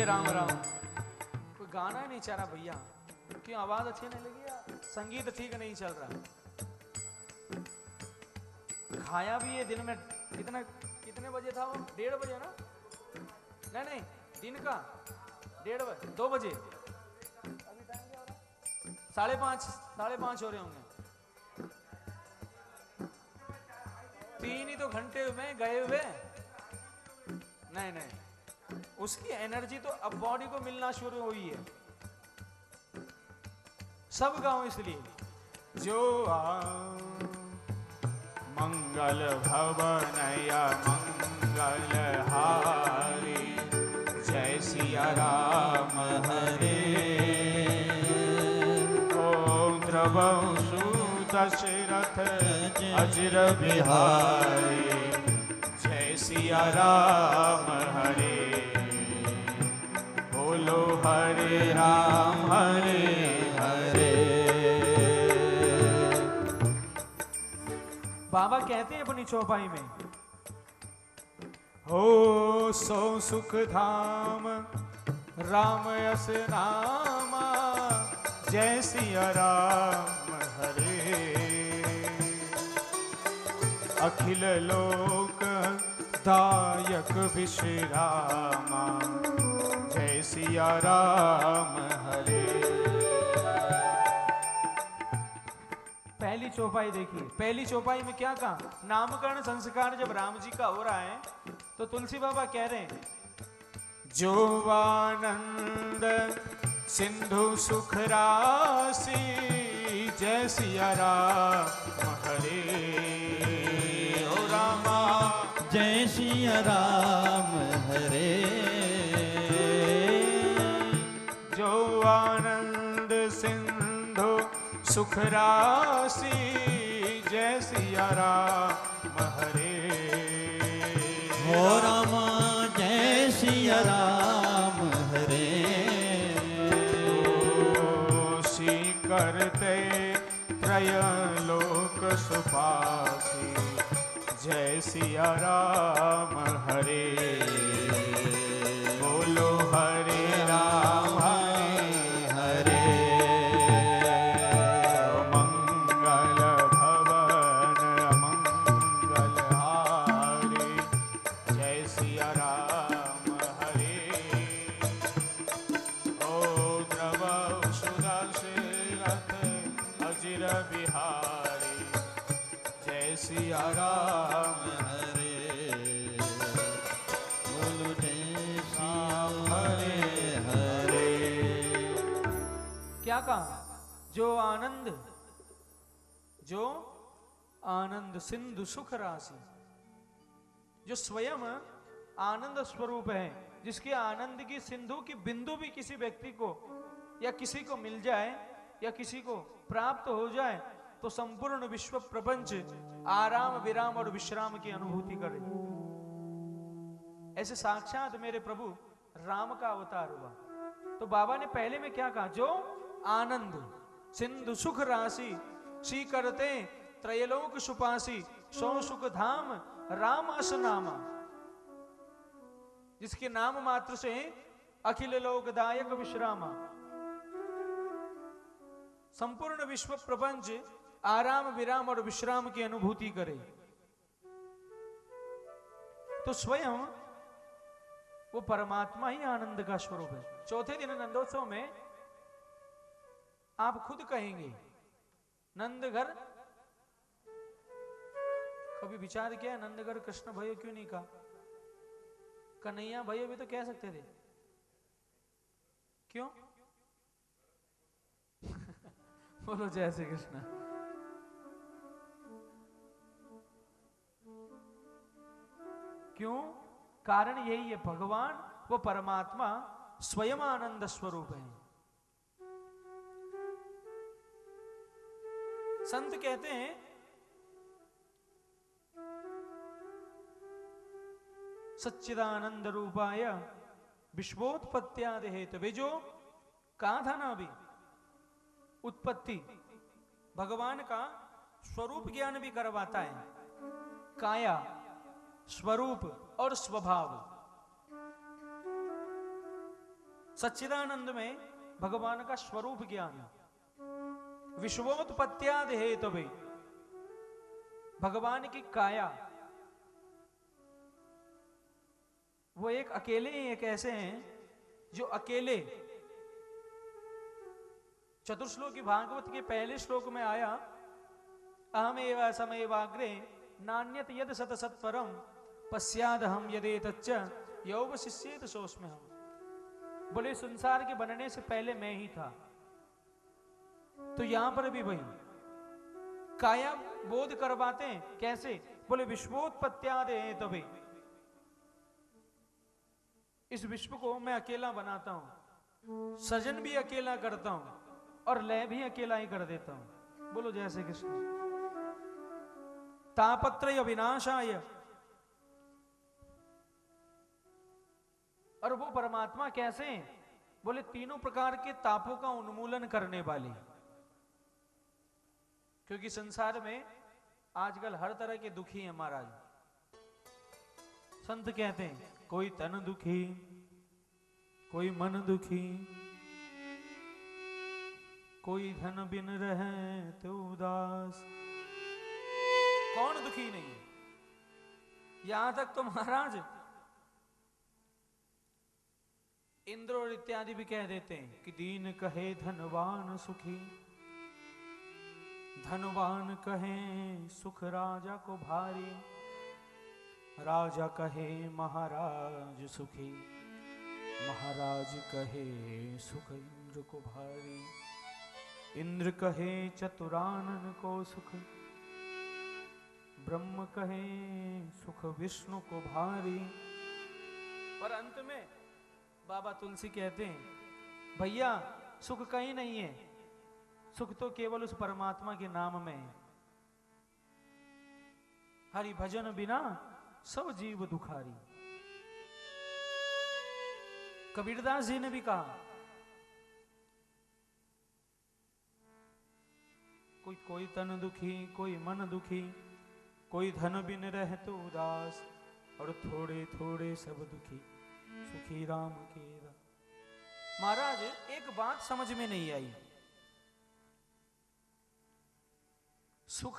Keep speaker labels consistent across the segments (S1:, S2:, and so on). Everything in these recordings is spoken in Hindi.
S1: बोलिए राम राम। कोई गाना ही नहीं चाह रहा भैया, क्यों आवाज अच्छी नहीं लगी या संगीत ठीक नहीं चल रहा? खाया भी है दिन में कितने बजे था वो? 1:30 बजे ना? नहीं दिन का 1:30 बजे 2 बजे। अभी टाइम क्या हो रहा? 5:30 हो रहे होंगे। 3 ही तो घंटे में गए हुए। नहीं, उसकी एनर्जी तो अब बॉडी को मिलना शुरू हुई है। सब गाओ इसलिए। जो
S2: मंगल भवनया मंगल हारी, जय सिया राम हरे। ओम द्रवसु दशरथ अजर बिहारी, जय सिया राम हरे। बोलो हरे राम हरे हरे।
S1: बाबा कहते हैं अपनी चौपाई में,
S2: हो सो सुख धाम राम यस नामा, जय सिया राम हरे। अखिल लोक दायक विश्रामा, जय सिया राम हरे।
S1: पहली चौपाई देखिए, पहली चौपाई में क्या कहा? नामकरण संस्कार जब राम जी का हो रहा है तो तुलसी बाबा कह रहे हैं,
S2: जो आनंद सिंधु सुख राशि, जय सिया राम हरे। ओ रामा
S3: जय सिया राम हरे।
S2: जो आनंद सिंधु सुख राशि, जय सिया राम हरे।
S3: हो रामा जय सिया राम हरे।
S2: सी करते त्रयलोक सुपासी, जय सिया राम हरे। बोलो हरे राम हरे हरे। मंगल भवन मंगल हारी, जय सिया राम हरे। ओ द्रव सुदशरथ अजिर बिहारी, जय सिया राम
S3: हरे। बोलो जय सिया
S2: हरे हरे।
S1: क्या कहा? जो आनंद सिंधु सुख राशि, जो स्वयं आनंद स्वरूप है, जिसके आनंद की सिंधु की बिंदु भी किसी व्यक्ति को या किसी को मिल जाए या किसी को प्राप्त हो जाए तो संपूर्ण विश्व प्रपंच आराम विराम और विश्राम की अनुभूति करे। ऐसे साक्षात मेरे प्रभु राम का अवतार हुआ। तो बाबा ने पहले में क्या कहा? जो आनंद सिंधु सुख राशि, सी करते त्रयलोक सुपासी, सो सुख धाम राम अस नामा, जिसके नाम मात्र से अखिल लोकदायक विश्रामा, संपूर्ण विश्व प्रपंच आराम विराम और विश्राम की अनुभूति करे। तो स्वयं वो परमात्मा ही आनंद का स्वरूप है। चौथे दिन नंदोत्सव में आप खुद कहेंगे, नंदघर, कभी विचार किया नंदघर कृष्ण भयो क्यों नहीं कहा? कन्हैया भयो भी तो कह सकते थे, क्यों? बोलो जय श्री कृष्ण। क्यों? कारण यही है, भगवान वो परमात्मा स्वयं आनंद स्वरूप है। संत कहते हैं सच्चिदानंद रूपाय विश्वोत्पत्त्यादि हेतवे, जो कहा था ना अभी, उत्पत्ति भगवान का स्वरूप ज्ञान भी करवाता है। काया, स्वरूप और स्वभाव, सच्चिदानंद में भगवान का स्वरूप ज्ञान, विश्वोत्पत्त्यादि हेतवे, भगवान की काया, वो एक अकेले ही एक ऐसे हैं जो अकेले, चतुर्श्लोकी भागवत के पहले श्लोक में आया, अहमेव समएवाग्रे नान्यत यद सत सत्परम पश्याद हम यदेतच्च यौवशिष्येत सोस्म्य हम। बोले संसार के बनने से पहले मैं ही था। तो यहां पर भी वही काया बोध करवाते हैं। कैसे? बोले विश्वोत्पत्त्यादि हेतवे, इस विश्व को मैं अकेला बनाता हूं, सृजन भी अकेला करता हूं और लय भी अकेला ही कर देता हूं। बोलो जय श्री कृष्ण। तापत्रय विनाशाय, और वो परमात्मा कैसे हैं? बोले तीनों प्रकार के तापों का उन्मूलन करने वाले। क्योंकि संसार में आजकल हर तरह के दुखी हैं महाराज। संत कहते हैं कोई तन दुखी, कोई मन दुखी, कोई धन बिन रहे तो उदास। कौन दुखी नहीं है? यहां तक तो महाराज इंद्र और इत्यादि भी कह देते हैं कि दीन कहे धनवान सुखी, धनवान कहे सुख राजा को भारी, राजा कहे महाराज सुखी, महाराज कहे सुख इंद्र को भारी, इंद्र कहे चतुरानन को सुख, ब्रह्म कहे सुख विष्णु को भारी। पर अंत में बाबा तुलसी कहते हैं भैया सुख कहीं नहीं है, सुख तो केवल उस परमात्मा के नाम में है। हरि भजन बिना सब जीव दुखारी। कबीरदास जी ने भी कहा कोई तन दुखी, कोई मन दुखी, कोई धन बिन रह तो उदास, और थोड़े थोड़े सब दुखी, सुखी राम के दास। महाराज एक बात समझ में नहीं आई। सुख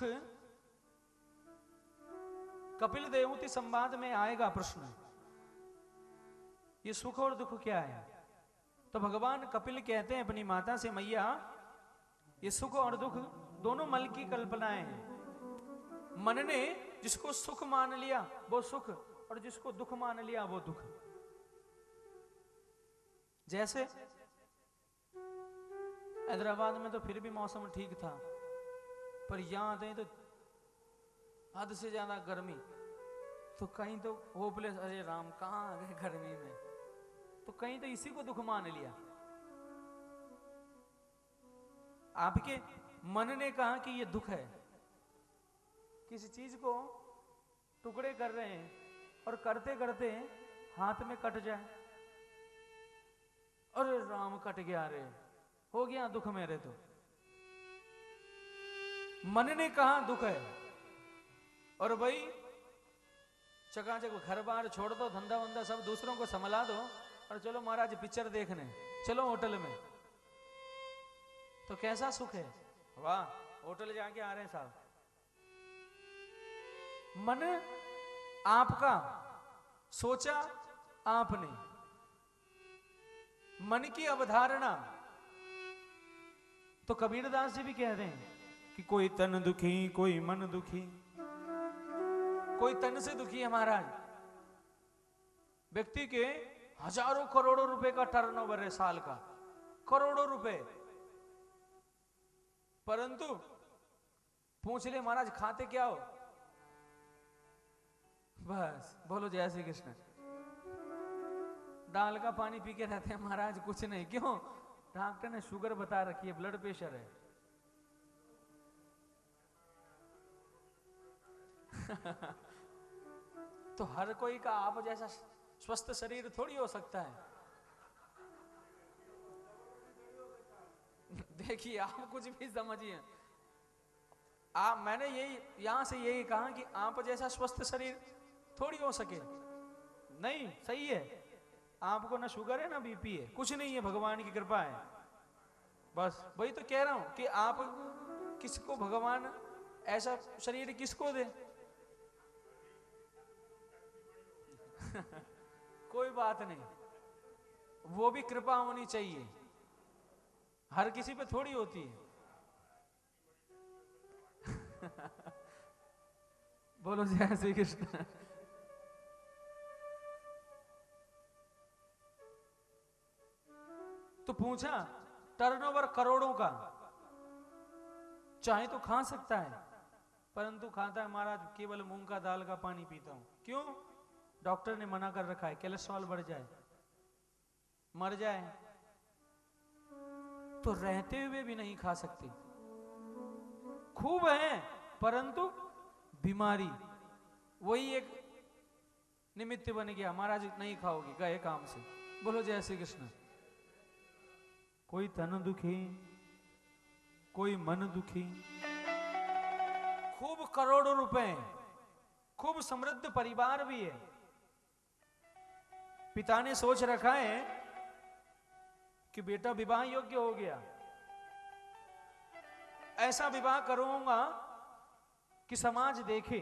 S1: कपिल देवहूति संवाद में आएगा प्रश्न, ये सुख और दुख क्या है? तो भगवान कपिल कहते हैं अपनी माता से, मैया ये सुख और दुख दोनों मल की कल्पनाएं हैं। मन ने जिसको सुख मान लिया वो सुख, और जिसको दुख मान लिया वो दुख। जैसे हैदराबाद में तो फिर भी मौसम ठीक था, पर यहां आते तो हद से ज्यादा गर्मी। तो कहीं तो होपलेस, अरे राम कहां आ गए गर्मी में, तो कहीं तो इसी को दुख मान लिया। आपके मन ने कहा कि ये दुख है, किसी चीज को टुकड़े कर रहे हैं और करते करते हाथ में कट जाए, अरे राम कट गया, रे हो गया दुख मेरे। तो मन ने कहा दुख है, और भाई चकाचक घर बार छोड़ दो, धंधा वंधा सब दूसरों को संभला दो, और चलो महाराज पिक्चर देखने, चलो होटल में। तो कैसा सुख है? वाह, होटल जाके आ रहे हैं साहब। मन आपका, सोचा आपने, मन की अवधारणा। तो कबीरदास जी भी कह रहे हैं कि कोई तन दुखी, कोई मन दुखी, कोई तन से दुखी है महाराज। व्यक्ति के हजारों करोड़ों रुपए का टर्नओवर है साल का, करोड़ों रुपए, परंतु पूछ ले महाराज खाते क्या हो? बस बोलो जय श्री कृष्ण। दाल का पानी पी के रहते हैं महाराज, कुछ नहीं। क्यों? डॉक्टर ने शुगर बता रखी है, ब्लड प्रेशर है। तो हर कोई का आप जैसा स्वस्थ शरीर थोड़ी हो सकता है। देखिए आप कुछ भी समझिए, मैंने यही यहां से यही कहा कि आप जैसा स्वस्थ शरीर थोड़ी हो सके, नहीं, सही है। आपको ना शुगर है ना बीपी है, कुछ नहीं है, भगवान की कृपा है। बस वही तो कह रहा हूं कि आप किसको भगवान ऐसा शरीर किसको दे कोई बात नहीं, वो भी कृपा होनी चाहिए, हर किसी पे थोड़ी होती है। बोलो जय श्री कृष्ण। तो पूछा टर्नओवर करोड़ों का, चाहे तो खा सकता है, परंतु खाता है महाराज केवल मूंग का दाल का पानी पीता हूं। क्यों? डॉक्टर ने मना कर रखा है, कोलेस्ट्रॉल बढ़ जाए, मर जाए। तो रहते हुए भी नहीं खा सकते, खूब है परंतु बीमारी, वही एक निमित्त बन गया, महाराज नहीं खाओगे, गए काम से। बोलो जय श्री कृष्ण। कोई तन दुखी, कोई मन दुखी, खूब करोड़ों रुपए, खूब समृद्ध परिवार भी है, पिता ने सोच रखा है कि बेटा विवाह योग्य हो गया, ऐसा विवाह करूंगा कि समाज देखे,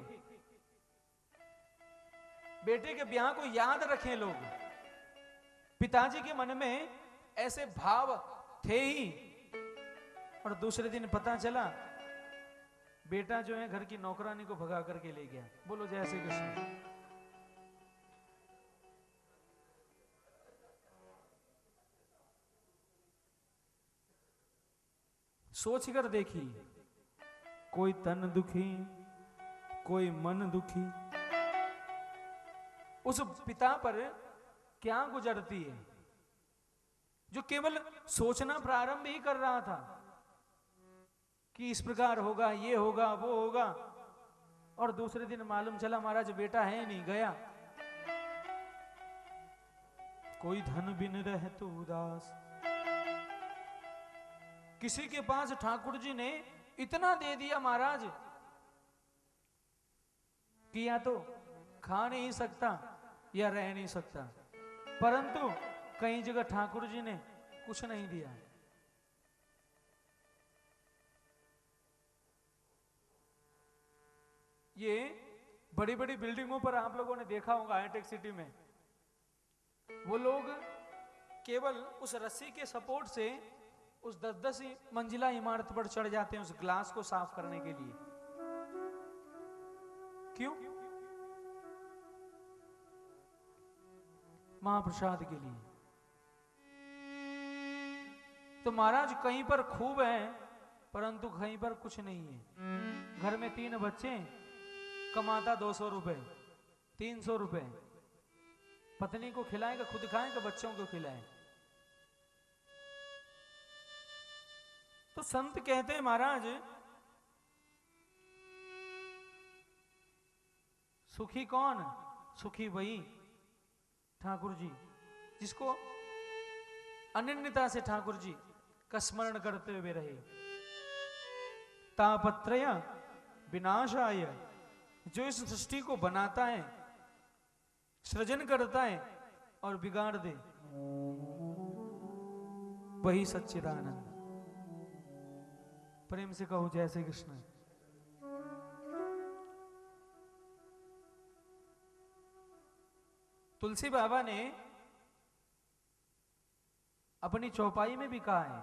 S1: बेटे के ब्याह को याद रखें लोग। पिताजी के मन में ऐसे भाव थे ही, और दूसरे दिन पता चला बेटा जो है घर की नौकरानी को भगा करके ले गया। बोलो जय श्री कृष्ण। सोच कर देखिए, कोई तन दुखी, कोई मन दुखी, उस पिता पर क्या गुजरती है जो केवल सोचना प्रारंभ ही कर रहा था कि इस प्रकार होगा, ये होगा, वो होगा, और दूसरे दिन मालूम चला महाराज बेटा है नहीं, गया। कोई धन बिन रहे तो उदास, किसी के पास ठाकुर जी ने इतना दे दिया महाराज कि या तो खा नहीं सकता या रह नहीं सकता, परंतु कई जगह ठाकुर जी ने कुछ नहीं दिया। ये बड़ी बड़ी बिल्डिंगों पर आप लोगों ने देखा होगा, हाईटेक सिटी में वो लोग केवल उस रस्सी के सपोर्ट से उस 10-10 मंजिला इमारत पर चढ़ जाते हैं उस ग्लास को साफ करने के लिए। क्यों? महाप्रसाद के लिए। तो महाराज कहीं पर खूब है परंतु कहीं पर कुछ नहीं है। घर में 3 बच्चे, कमाता 200 रुपए, 300 रुपए, पत्नी को खिलाएगा, खुद खाएगा, बच्चों को खिलाए। तो संत कहते हैं महाराज सुखी कौन? सुखी वही ठाकुर जी जिसको अनन्यता से ठाकुर जी का स्मरण करते हुए रहे। तापत्रय विनाशाय, जो इस सृष्टि को बनाता है, सृजन करता है और बिगाड़ दे, वही सच्चिदानंद। प्रेम से कहो जय श्री कृष्ण। तुलसी बाबा ने अपनी चौपाई में भी कहा है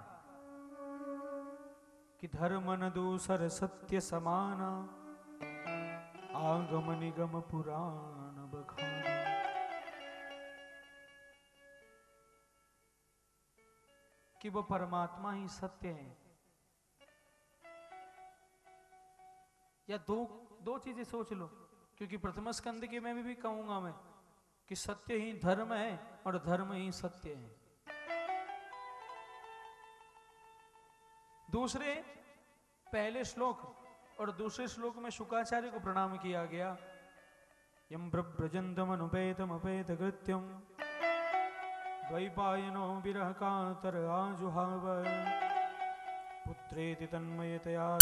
S1: कि धर्म न दूसर सत्य समाना, आगम निगम पुराण बखाना। कि वो परमात्मा ही सत्य है। या दो चीजें सोच लो, क्योंकि प्रथम स्कंद के में भी कहूंगा मैं कि सत्य ही धर्म है और धर्म ही सत्य है। दूसरे पहले श्लोक और दूसरे श्लोक में शुकाचार्य को प्रणाम किया गया। यम ब्रजंतम अनुपेतम अपेत कृत्यम द्वैपायनो विरह कातर आजुहाव पुत्रेति तन्मयतया